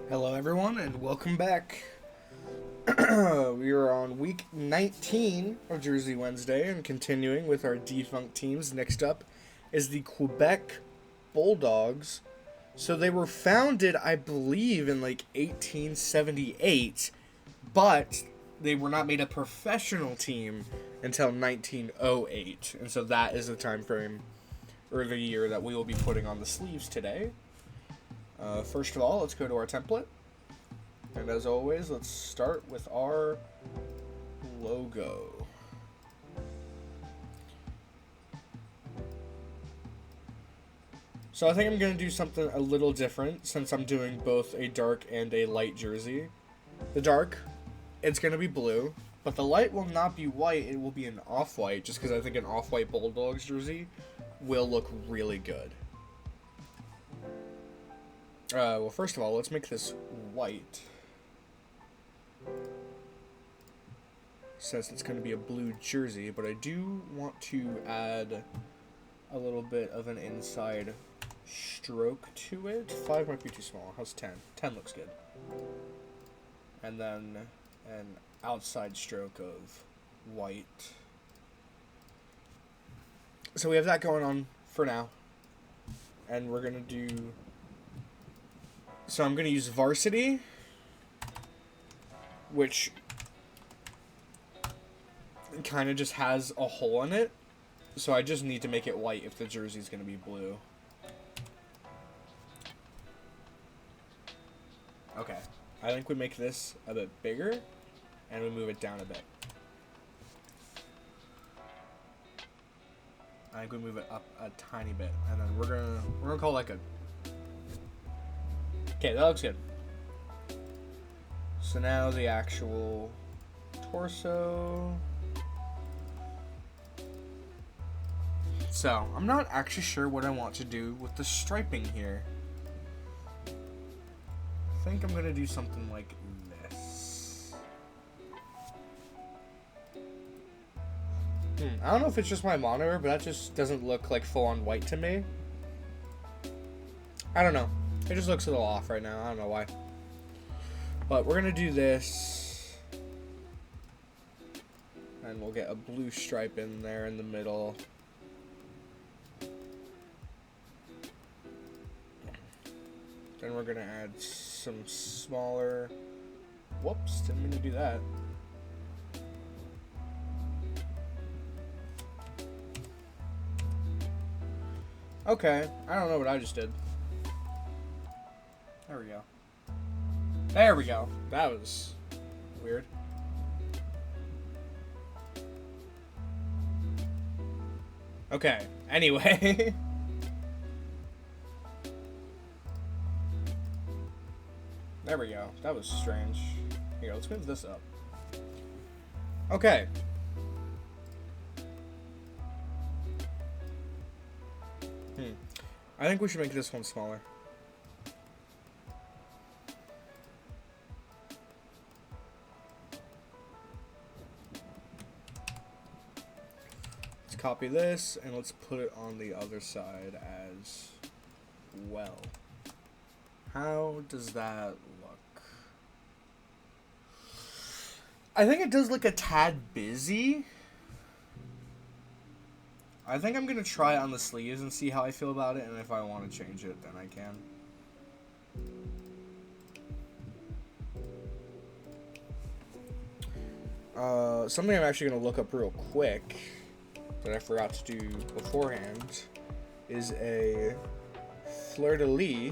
Hello, everyone, and welcome back. We are on week 19 of Jersey Wednesday and continuing with our defunct teams. Next up is the Quebec Bulldogs. So they were founded, I believe, in like 1878, but they were not made a professional team until 1908. And so that is the time frame or the year that we will be putting on the sleeves today. First of all, let's go to our template. And as always, let's start with our logo. So I think I'm going to do something a little different since I'm doing both a dark and a light jersey. The dark, it's going to be blue, but the light will not be white, it will be an off-white, just because I think an off-white Bulldogs jersey will look really good. Well, first of all, let's make this white. Since it's going to be a blue jersey, but I do want to add a little bit of an inside stroke to it. 5 might be too small. How's 10? 10 looks good. And then an outside stroke of white. So we have that going on for now. And we're going to do... So I'm going to use varsity, which kind of just has a hole in it. So I just need to make it white if the jersey's going to be blue. Okay. I think we make this a bit bigger, and we move it down a bit. I think we move it up a tiny bit, and then we're gonna call it like a... Okay, that looks good. So now the actual torso. So, I'm not actually sure what I want to do with the striping here. I think I'm going to do something like this. I don't know if it's just my monitor, but that just doesn't look like full-on white to me. I don't know. It just looks a little off right now. I don't know why. But we're going to do this. And we'll get a blue stripe in there in the middle. Then we're going to add some smaller... Whoops, didn't mean to do that. Okay, I don't know what I just did. There we go. There we go. That was weird. Okay, anyway. There we go. That was strange. Here, let's move this up. Okay. I think we should make this one smaller. Let's copy this and let's put it on the other side as well. How does that look? I think it does look a tad busy. I think I'm going to try it on the sleeves and see how I feel about it, and if I want to change it, then I can. Something I'm actually going to look up real quick that I forgot to do beforehand is a fleur-de-lis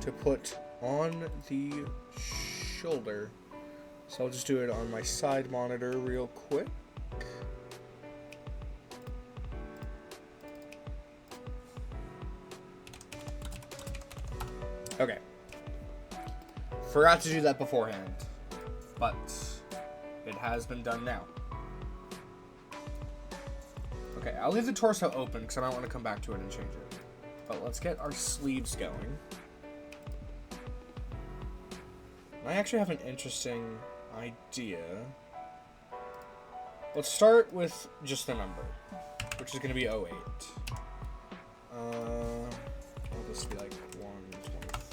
to put on the shoulder. So I'll just do it on my side monitor real quick. Okay. Forgot to do that beforehand, but it has been done now. Okay, I'll leave the torso open because I might want to come back to it and change it. But let's get our sleeves going. I actually have an interesting idea. Let's start with just the number, which is going to be 08. I'll just be like 125.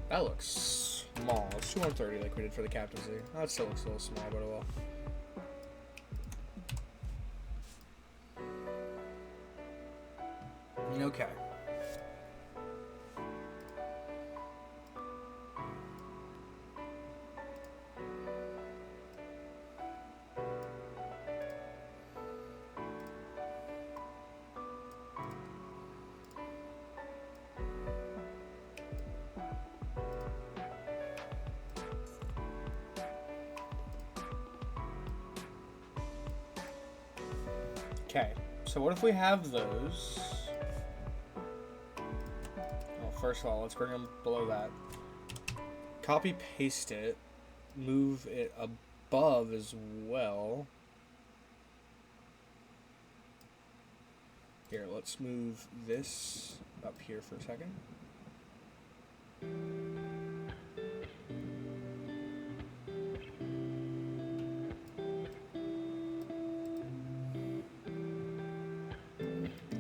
That looks small. It's 230 like we did for the captaincy. That still looks a little small, but oh well. Okay. Okay, so what if we have those? Well, first of all, let's bring them below that. Copy, paste it, move it above as well. Here, let's move this up here for a second.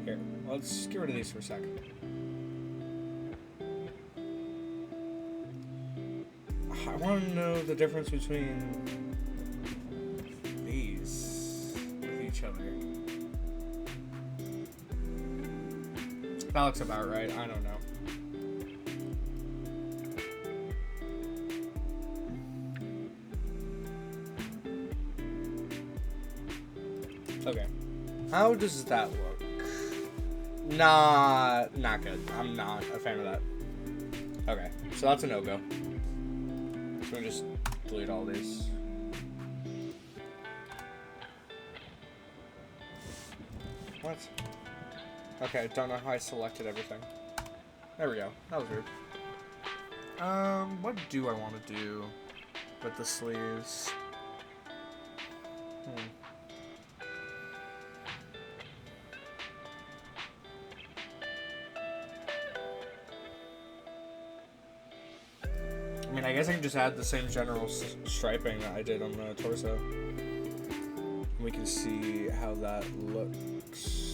Here, let's get rid of these for a second. I want to know the difference between these with each other. That looks about right. I don't know. Okay. How does that look? Not good. I'm not a fan of that. Okay, so that's a no-go. So we just delete all these. What? Okay, don't know how I selected everything. There we go. That was weird. What do I want to do with the sleeves? I mean, I guess I can just add the same general striping that I did on the torso. We can see how that looks.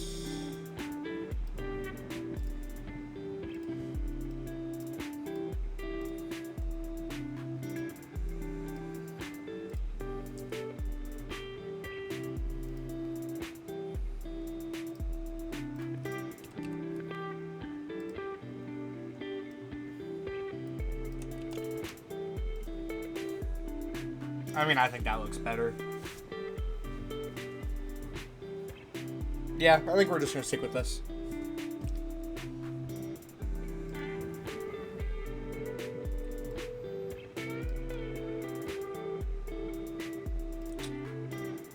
I mean, I think that looks better. Yeah, I think we're just gonna stick with this.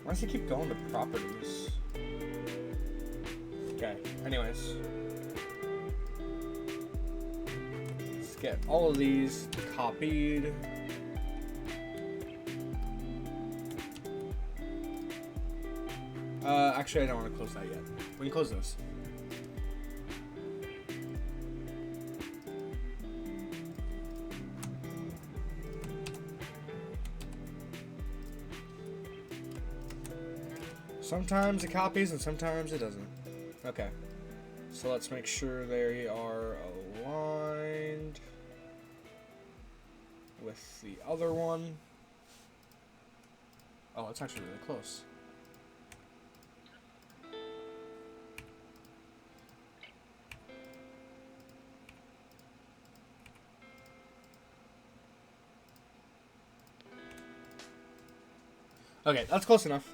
Why does he keep going to properties? Okay, anyways. Let's get all of these copied. Actually, I don't want to close that yet. We can close this. Sometimes it copies and sometimes it doesn't. Okay. So let's make sure they are aligned with the other one. Oh, it's actually really close. Okay, that's close enough.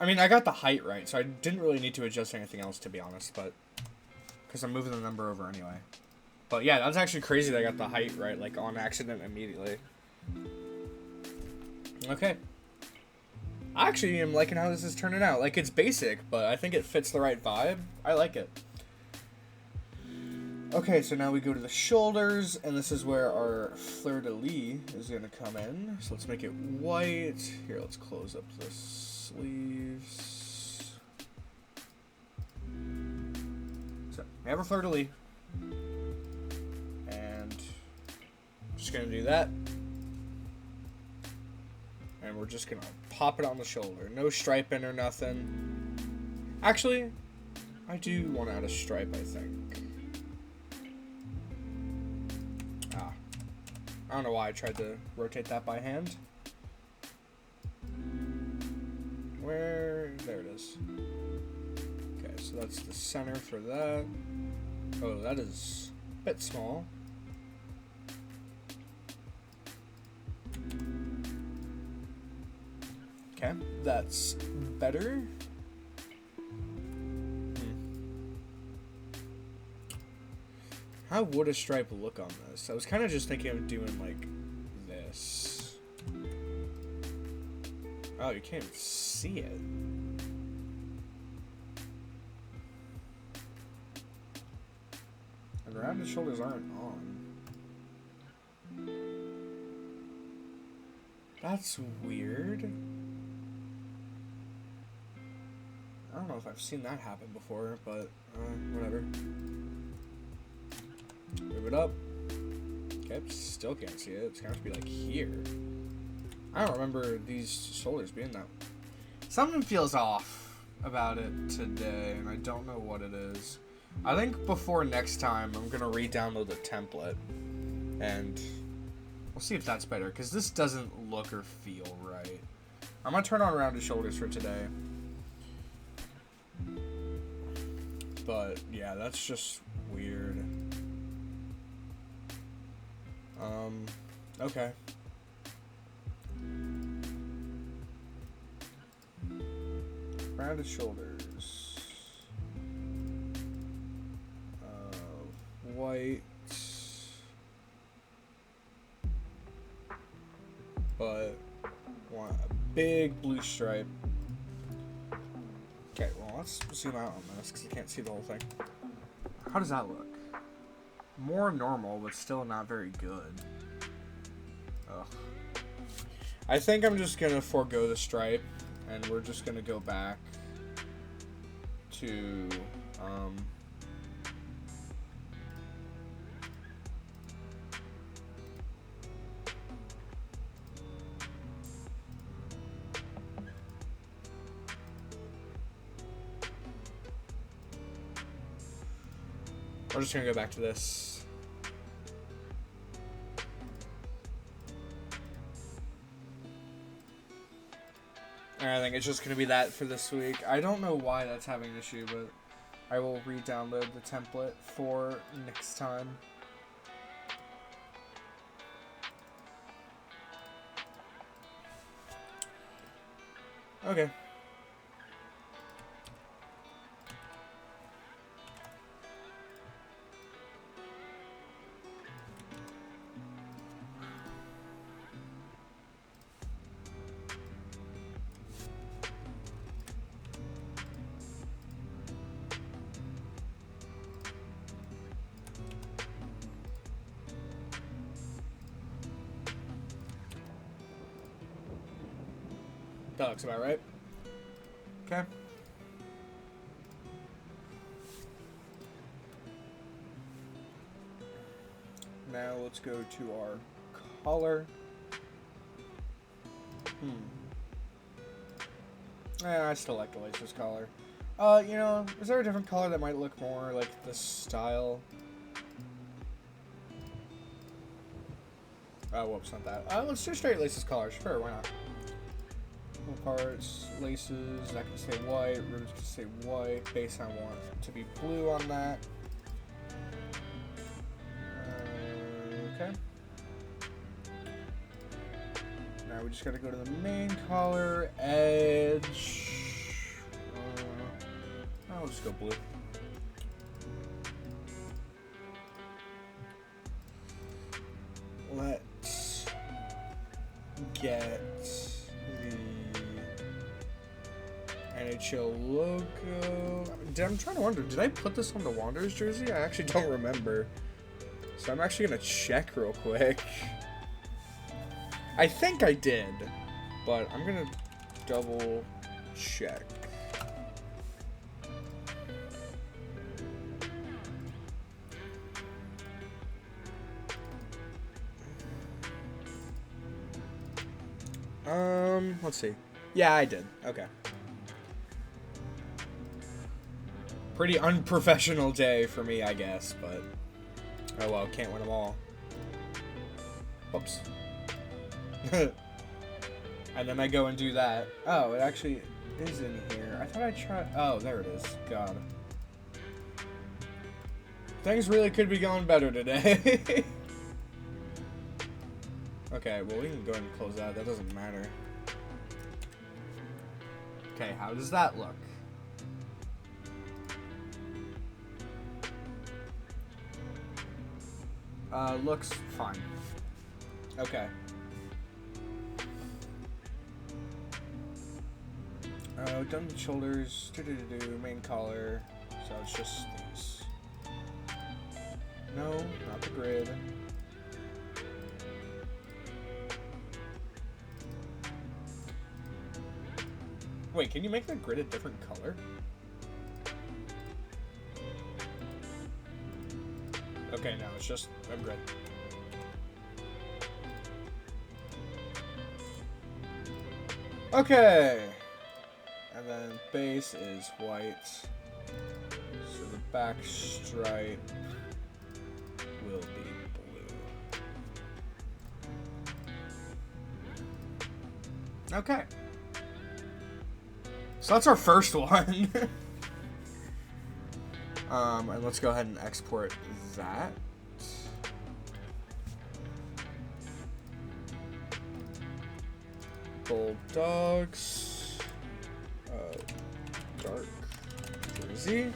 I mean, I got the height right, so I didn't really need to adjust anything else, to be honest, but... because I'm moving the number over anyway. But yeah, that's actually crazy that I got the height right, like, on accident immediately. Okay. I actually am liking how this is turning out. Like, it's basic, but I think it fits the right vibe. I like it. Okay, so now we go to the shoulders, and this is where our fleur-de-lis is going to come in. So let's make it white. Here, let's close up the sleeves. So, we have our fleur-de-lis. And just going to do that. And we're just going to pop it on the shoulder. No striping or nothing. Actually, I do want to add a stripe, I think. I don't know why I tried to rotate that by hand. Where? There it is. Okay, so that's the center for that. Oh, that is a bit small. Okay, that's better. How would a stripe look on this? I was kind of just thinking of doing like this. Oh, you can't even see it. And rounded shoulders aren't on. That's weird. I don't know if I've seen that happen before, but whatever. Move it up. Okay, still can't see it. It's gonna have to be like here. I don't remember these shoulders being that. Something feels off about it today, and I don't know what it is. I think before next time, I'm gonna re-download the template, and we'll see if that's better, because this doesn't look or feel right. I'm gonna turn on rounded shoulders for today. But yeah, that's just weird. Okay. Rounded shoulders. White. But want a big blue stripe. Okay, well, let's zoom out on this because I can't see the whole thing. How does that look? More normal, but still not very good. Ugh. I think I'm just going to forego the stripe, and we're just going to go back to... we're just going to go back to this. I think it's just going to be that for this week. I don't know why that's having an issue, but I will re-download the template for next time. Okay. That looks about right. Okay. Now let's go to our collar. I still like the laces collar. You know, is there a different color that might look more like this style? Oh, whoops, not that. Let's do straight laces collar. Sure, why not? Parts, laces, that can stay white, ribs can stay white, base I want to be blue on that. Okay. Now we just gotta go to the main collar, edge. I'll just go blue. Let's get NHL logo. I'm trying to wonder, did I put this on the Wanderers jersey? I actually don't remember. So I'm actually going to check real quick. I think I did, but I'm going to double check. Let's see. Yeah, I did. Okay. Pretty unprofessional day for me, I guess, but oh well, can't win them all. Oops. And then I go and do that. Oh, it actually is in here. I thought I tried. Oh, there it is. God. Things really could be going better today. Okay, well, we can go ahead and close that. That doesn't matter. Okay, how does that look? Looks fine. Okay. Done the shoulders. Main collar. So it's just these. No, not the grid. Wait, can you make the grid a different color? Okay, no, it's just a grid. Okay. And then base is white. So the back stripe will be blue. Okay. So that's our first one. And let's go ahead and export that. Bulldogs. Dark jersey.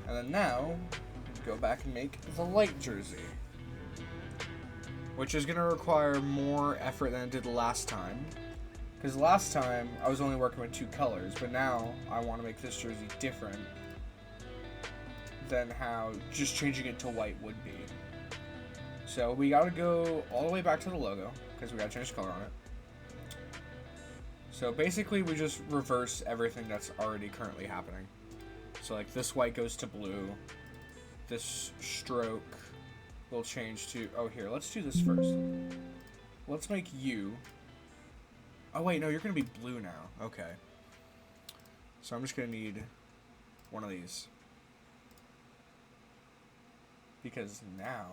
And then now, go back and make the light jersey. Which is going to require more effort than it did last time. Because last time, I was only working with 2 colors, but now I want to make this jersey different than how just changing it to white would be. So we got to go all the way back to the logo, because we got to change the color on it. So basically, we just reverse everything that's already currently happening. So like this white goes to blue, this stroke will change to, oh here, let's do this first. Let's make you. Oh wait, no, you're going to be blue now. Okay. So I'm just going to need one of these. Because now...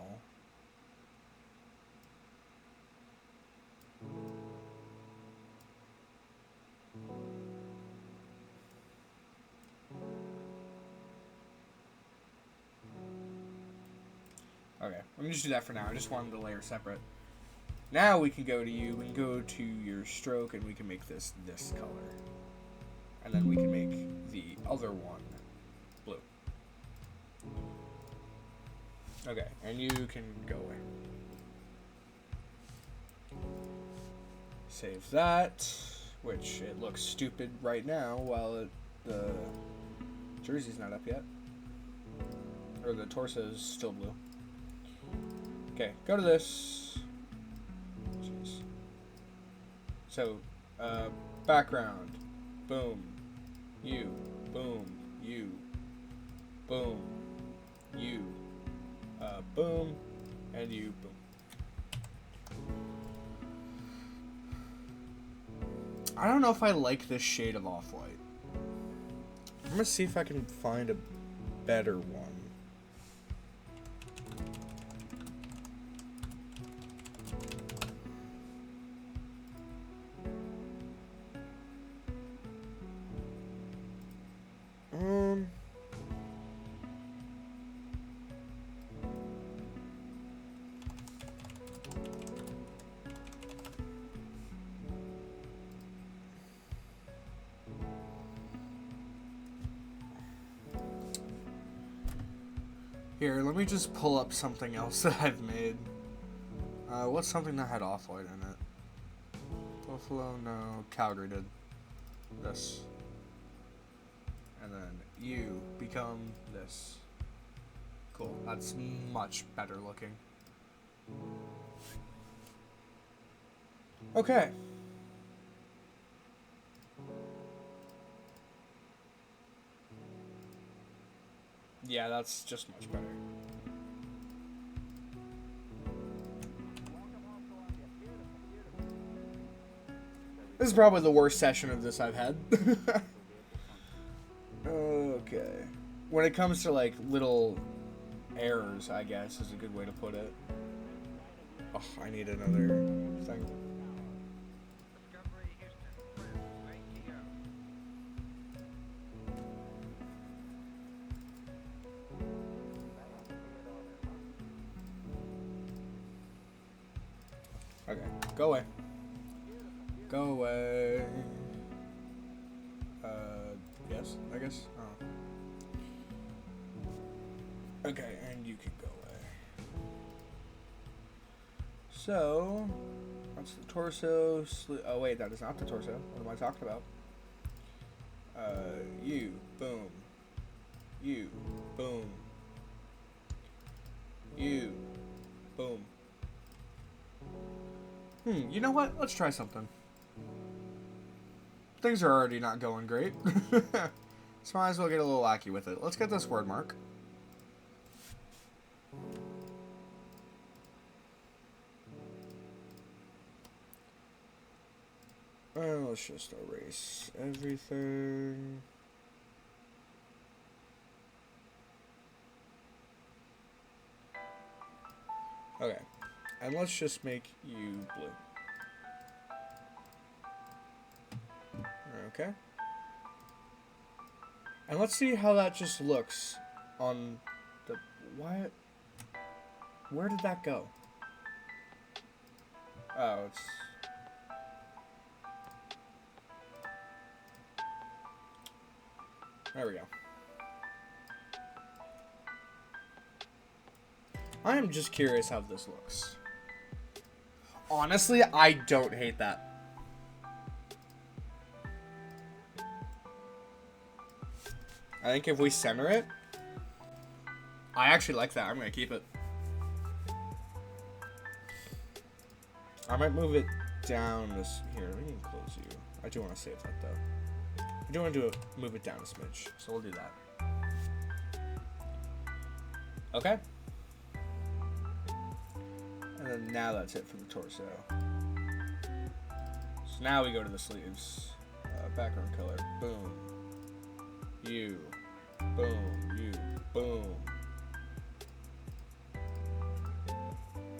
Okay, I'm going to just do that for now. I just wanted the layer separate. Now we can go to you, we can go to your stroke, and we can make this color. And then we can make the other one blue. Okay, and you can go away. Save that, which it looks stupid right now while the jersey's not up yet. Or the torso is still blue. Okay, go to this. Jeez. So, background. Boom. You. Boom. You. Boom. You. Boom. And you. Boom. I don't know if I like this shade of off-white. I'm gonna see if I can find a better one. Here, let me just pull up something else that I've made. What's something that had off-white in it? Buffalo, no. Calgary did. This. And then you become this. Cool. That's much better looking. Okay. Yeah, that's just much better. This is probably the worst session of this I've had. Okay. When it comes to, like, little errors, I guess, is a good way to put it. Oh, I need another thing. Okay, go away. Go away. Yes, I guess. Oh. Okay, and you can go away. So, that's the torso. Oh wait, that is not the torso. What am I talking about? You, boom. You, boom. You, boom. You know what? Let's try something. Things are already not going great. So might as well get a little wacky with it. Let's get this word mark. Well, let's just erase everything. Okay. And let's just make you blue. Okay. And let's see how that just looks on the... What? Where did that go? Oh, it's... There we go. I am just curious how this looks. Honestly, I don't hate that. I think if we center it, I actually like that. I'm going to keep it. I might move it down this... Here, we can close you. I do want to save that, though. I do want to move it down a smidge, so we'll do that. Okay. And then now that's it for the torso. So now we go to the sleeves. Background color, boom. You, boom, you, boom.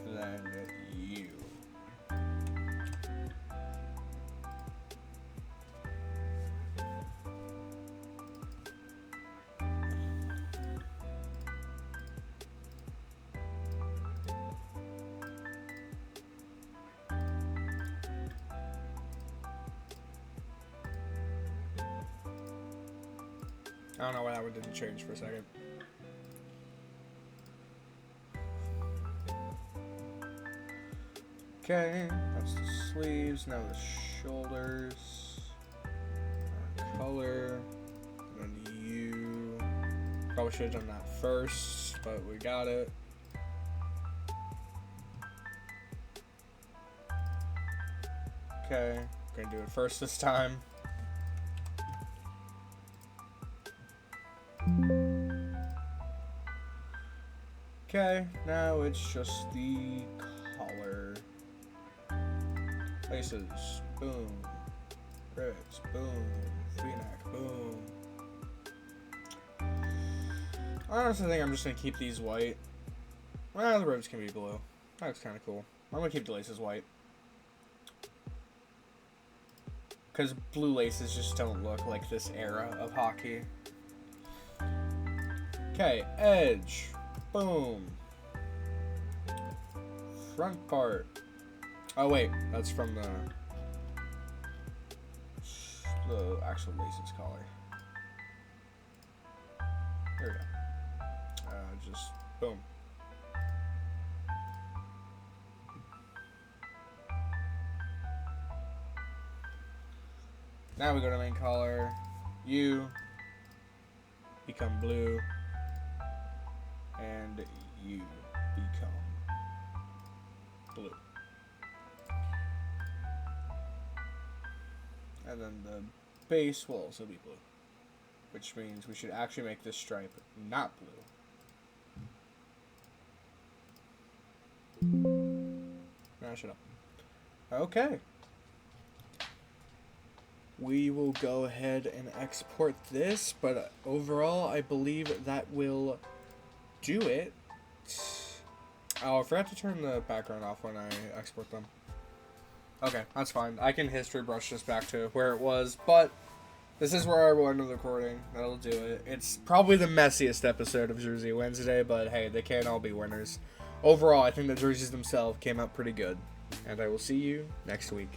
Then you. I don't know why that one didn't change for a second. Okay, that's the sleeves, now the shoulders. Color, and then you. Probably should have done that first, but we got it. Okay, gonna do it first this time. Okay, now it's just the collar. Laces, boom. Ribs, boom. V-neck, boom. I honestly think I'm just gonna keep these white. Well, the ribs can be blue. That looks kind of cool. I'm gonna keep the laces white. Because blue laces just don't look like this era of hockey. Okay, edge. Boom. Front part. Oh wait, that's from the actual laces collar. There we go. Just boom. Now we go to main collar. You become blue. And you become blue. And then the base will also be blue. Which means we should actually make this stripe not blue. Nah, shut up. Okay. We will go ahead and export this, but overall I believe that will do it. Oh, I forgot to turn the background off when I export them. Okay, that's fine. I can history brush this back to where it was, but this is where I will end the recording. That'll do it. It's probably the messiest episode of Jersey Wednesday, but hey, they can't all be winners. Overall, I think the jerseys themselves came out pretty good, and I will see you next week.